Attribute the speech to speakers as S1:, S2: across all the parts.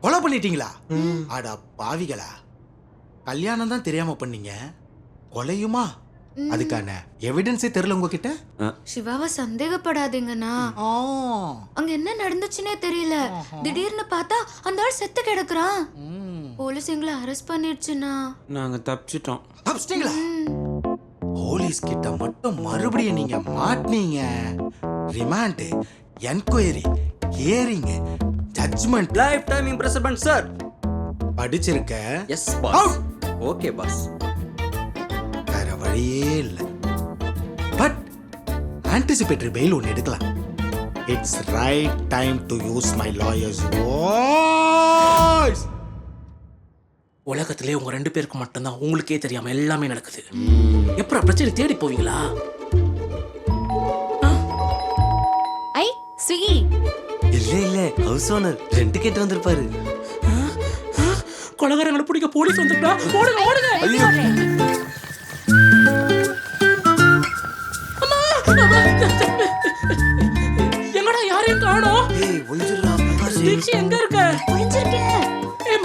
S1: கொலை பண்ணிட்டீங்களா? அட பாவிகளா, கல்யாணம் தான் தெரியாம பண்ணீங்க, கொலையுமா? அதுக்கான எவிடன்ஸே தெரியல உங்ககிட்ட.
S2: சிவாவை சந்தேகப்படாதீங்கண்ணா. அங்க என்ன நடந்துச்சுன்னே தெரியல. திடீர்னு பார்த்தா அந்த ஆள் செத்து கிடக்குறான். போலீஸ் எங்களை அரெஸ்ட் பண்ணிடுச்சுண்ணா.
S3: நாங்க தப்பிச்சிட்டோம்.
S1: தப்பிச்சிட்டீங்களா? போலீஸ் கிட்ட மட்டும் மறுபடியும் நீங்க மாட்டீங்க. Remand, enquiry, hearing, judgment,
S3: life time imprisonment sir.
S1: படிச்சிருக்க?
S3: Yes boss. Okay boss.
S1: வேற வழியே இல்லை. பட் ஆன்டிசிபேட்டரி பெயில் ஒன்று எடுக்கலாம். It's right time to use my lawyer's voice.
S4: உலகத்திலே உங்க 2 பேருக்கு மட்டும்தான் உங்களுக்கே தெரியாம எல்லாமே நடக்குது. எப்பறம் பிரச்சனை தேடி போவீங்களா?
S2: ஐ ஸ்விகி.
S3: இல்ல ஹவுஸ் ஓனர் ரெண்ட் கேட்டு வந்திருப்பாரு.
S4: கொலகாரங்களை பிடிக்க போலீஸ் வந்துட்டா. ஓடுங்க ஓடுங்க. அம்மா! எங்கடா யாரையும் காணோம்?
S1: ஏய் ஒளிஞ்சிரா பிரகாஷ்.
S4: தீக்ஷி எங்க இருக்க?
S2: ஒளிஞ்சிருக்கேன்.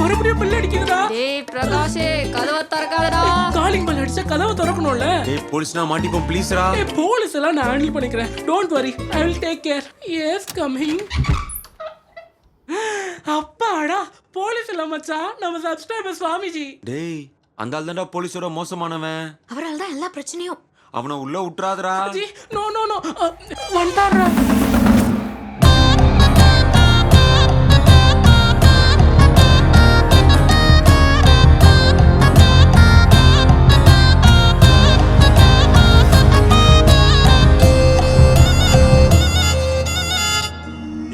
S4: மறுபடியும் பெல் அடிக்குதுடா.
S2: டேய் பிரகாஷே, கதவை திறக்காதடா.
S4: காலிங் பெல் அடிச்சா கதவை திறக்கணும்ல.
S3: ஏய் போலீஸ்னா மாட்டிப்போம் ப்ளீஸ்ரா.
S4: போலீஸ் எல்லாம் நான் ஹேண்டில் பண்ணிக்கிறேன். Don't worry, I will take care. Yes coming. அப்பாடா, போலீஸ் இல்ல மச்சான், நம்ம சப்ஸ்கிரைபர் சுவாமிஜி.
S3: டேய் அந்த ஆள் தான்டா போலீஸோட மோசமானவன்.
S2: அவரால் தான் எல்லா பிரச்சனையும்.
S3: அவனை உள்ள விட்டுறாதடா.
S4: ஜி நோ நோ நோ, வந்துட்டாரா?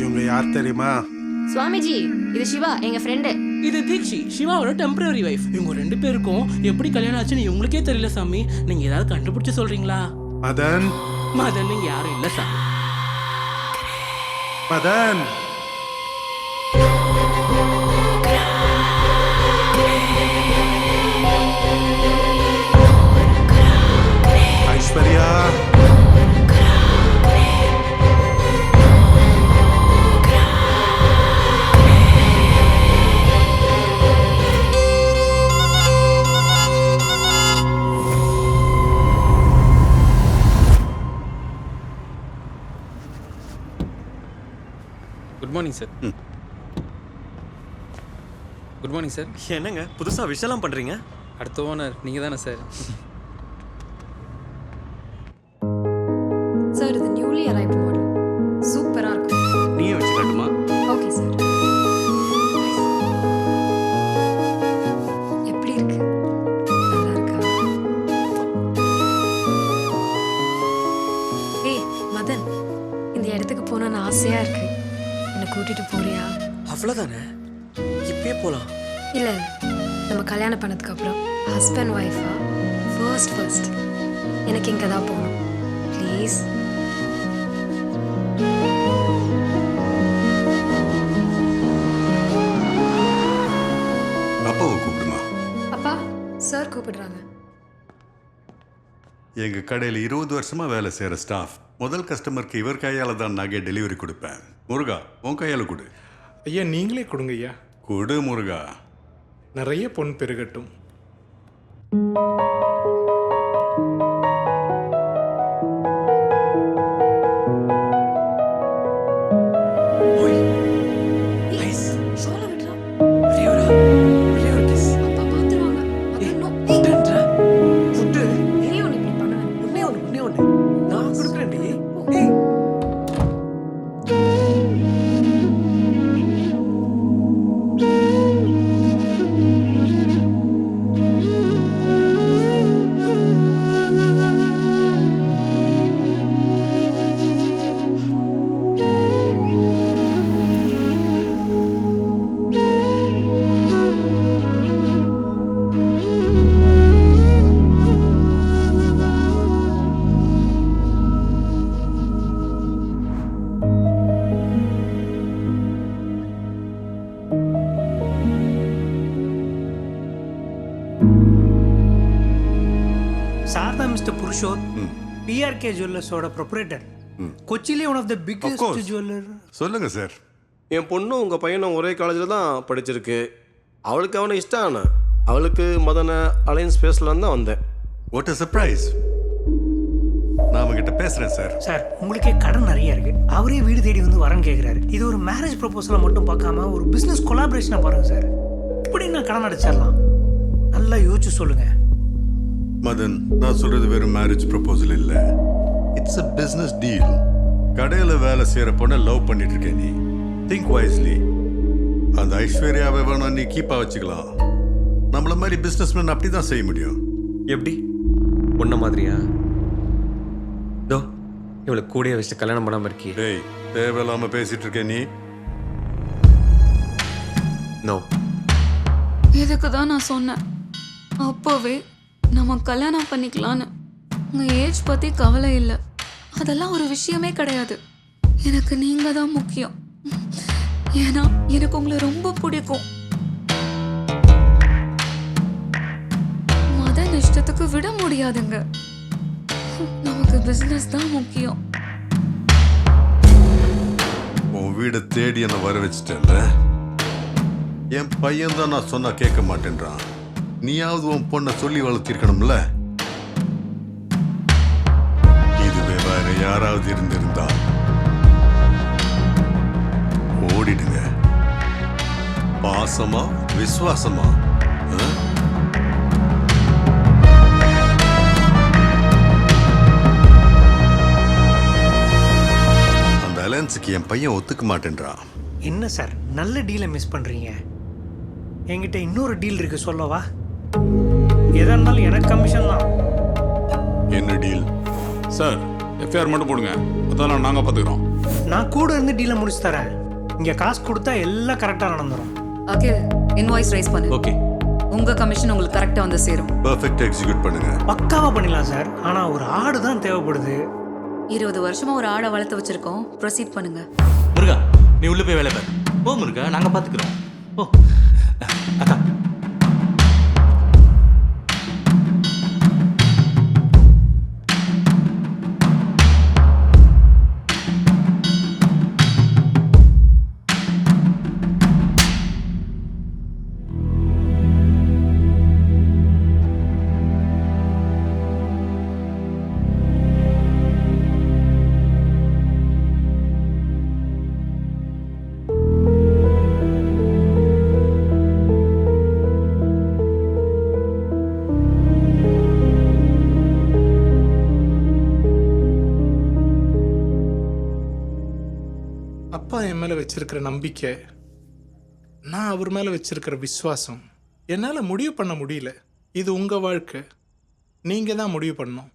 S5: இவங்க யார் தெரியுமா?
S2: சுவாமிஜி, இது சிவா, எங்க ஃப்ரெண்டு.
S4: இது தீக்ஷி, சிவாவோட டெம்பரரி வைஃப். இவங்க 2 பேருக்கும் எப்படி கல்யாணம் ஆச்சுன்னு உங்களுக்கே தெரியல சாமி. நீங்க ஏதாவது கண்டுபிடிச்சு சொல்றீங்களா?
S5: மதன்,
S4: மதன் நீங்க யாரும் இல்ல சாமி.
S5: Madan. Aishwarya,
S3: good morning sir. Good morning sir.
S6: என்னங்க புதுசா விஷயம்லாம் பண்றீங்க?
S3: அடுத்த ஓனர் நீங்க தானே சார்?
S7: சார் இது நியூலி அரைவ்ட் மாடல். சூப்பரா இருக்கும்.
S6: நீயே வச்சு காட்டுமா?
S7: Okay sir. எப்படி இருக்கு? நல்லா இருக்கா? ஏய் மதன், இந்த இடத்துக்கு போகணும்னு ஆசையா இருக்கு. என்னை கூட்டிட்டு போறியா?
S6: அவ்வளவுதானே, இப்பயே போலாம்.
S7: இல்ல நம்ம கல்யாணம் பண்ணதுக்கு அப்புறம் ஹஸ்பண்ட் ஒய்ஃபா ஃபர்ஸ்ட் எனக்கு இங்கே தான் போகணும். ப்ளீஸ்.
S5: அப்பாவை கூப்பிடுமா?
S7: அப்பா, சார் கூப்பிடுறாங்க.
S5: எங்க கடையில் 20 வருஷமா வேலை செய்யற ஸ்டாஃப். முதல் கஸ்டமருக்கு இவர் கையால தான் நகை டெலிவரி கொடுப்பேன். முருகா, உன் கையால கொடு.
S8: ஐயா நீங்களே கொடுங்க ஐயா.
S5: கொடு முருகா.
S8: நிறைய பொன் பெருகட்டும்.
S7: அப்பா பார்த்துருவாங்க. மதன், no. நீ ஒன்று இப்படி பண்ண வேண்டாம்.
S6: நான் கொடுக்குறேன்டி.
S9: சாரதா மிஸ்டர் புருஷோத், PRK ஜுவல்லர்ஸோட ப்ரொப்ரேட்டர். கொச்சியிலே one of the biggest jeweller.
S5: சொல்லுங்க சார்.
S9: என் பொண்ணும் உங்கள் பையனும் ஒரே காலேஜில் தான் படிச்சிருக்கு. அவளுக்கு அவனை இஷ்டம் ஆன அவளுக்கு மதனை அலையன்ஸ் பேசலான்னு தான் வந்தேன்.
S5: What is surprise? நான் அவங்ககிட்ட பேசுகிறேன் சார்.
S10: சார் உங்களுக்கே கடன் நிறைய இருக்கு. அவரே வீடு தேடி வந்து வரேன்னு கேட்குறாரு. இது ஒரு மேரேஜ் ப்ரொபோசலை மட்டும் பார்க்காம ஒரு பிஸ்னஸ் கொலாபரேஷனாக பாருங்க சார். இப்படி நான் கடன் அடைச்சிடலாம். நல்லா யோசிச்சு சொல்லுங்க.
S5: மதன், நான் சொல்றது வெறும் மேரேஜ் ப்ரொபோசல் இல்ல. It's a business deal. கடையில வேலை செய்யற பொண்ணை லவ் பண்ணிட்டு இருக்க நீ. Think wisely. அந்த ஐஸ்வர்யாவை வேணா நீ கீப்பா வச்சுக்கலாம். நம்மள மாதிரி பிசினஸ்மேன் அப்படிதான் செய்ய முடியும்.
S6: எப்படி உன்ன மாதிரியா? தோ இவளை கூடிய வச்சுட்டு கல்யாணம் பண்ணாம இருக்கியே.
S5: டேய், தேவையில்லாம பேசிட்டு இருக்க நீ.
S6: நோ.
S2: இதுக்கு தான் நான் சொன்னேன் அப்போவே நம்ம கல்யாணம் பண்ணிக்கலான்னு. உங்கள் ஏஜ் பற்றி கவலை இல்லை, அதெல்லாம் ஒரு விஷயமே கிடையாது. எனக்கு நீங்கள் தான் முக்கியம். ஏன்னா எனக்கு உங்களை ரொம்ப பிடிக்கும். மதன் இஷ்டத்துக்கு விட முடியாதுங்க. நமக்கு பிஸ்னஸ் தான் முக்கியம்.
S5: உன் வீடை தேடி என்ன வர வச்சுட்டேன்ல. என் பையன் தான் நான் சொன்னா கேட்க மாட்டேன்றான். நீயாவது உன் பொண்ணை சொல்லி வளர்த்திருக்கணும்ல. இதுவே வேற யாராவது இருந்திருந்தா ஓடிடுங்க. பாசமா விசுவாசமா? அந்த அலையன்ஸுக்கு என் பையன் ஒத்துக்க மாட்டேன்றான்.
S10: என்ன சார் நல்ல டீலை மிஸ் பண்ணுறீங்க. என்கிட்ட இன்னொரு டீல் இருக்கு, சொல்லவா? எதா இருந்தாலும் எனக்கு கமிஷன் தான்.
S5: என்ன டீல்?
S11: சார் எஃப்ஐஆர் மட்டும் போடுங்க, அதெல்லாம் நாங்கள் பார்த்துக்குறோம்.
S10: நான் கூட இருந்து டீலை முடிச்சு தரேன். இங்கே காசு கொடுத்தா எல்லாம் கரெக்டாக நடந்துடும்.
S12: அகில், இன்வாய்ஸ் ரைஸ் பண்ணு.
S6: ஓகே.
S12: உங்க கமிஷன் உங்களுக்கு கரெக்டா வந்து சேரும்.
S5: பெர்ஃபெக்ட் எக்ஸிக்யூட் பண்ணுங்க.
S10: பக்காவா பண்ணிடலாம் சார். ஆனால் ஒரு ஆடு தான் தேவைப்படுது.
S12: 20 வருஷமா ஒரு ஆடை வளர்த்து வச்சிருக்கோம். ப்ரொசீட் பண்ணுங்க.
S1: முருகா, நீ உள்ள போய் வேலை பாரு. போ முருகா, நாங்க பாத்துக்கிறோம். போ அக்கா.
S8: அப்பா என் மேலே வச்சிருக்கிற நம்பிக்கை, நான் அவர் மேலே வச்சிருக்கிற விசுவாசம் என்னால் முடிவு பண்ண முடியல. இது உங்கள் வாழ்க்கை, நீங்கள் தான் முடிவு பண்ணணும்.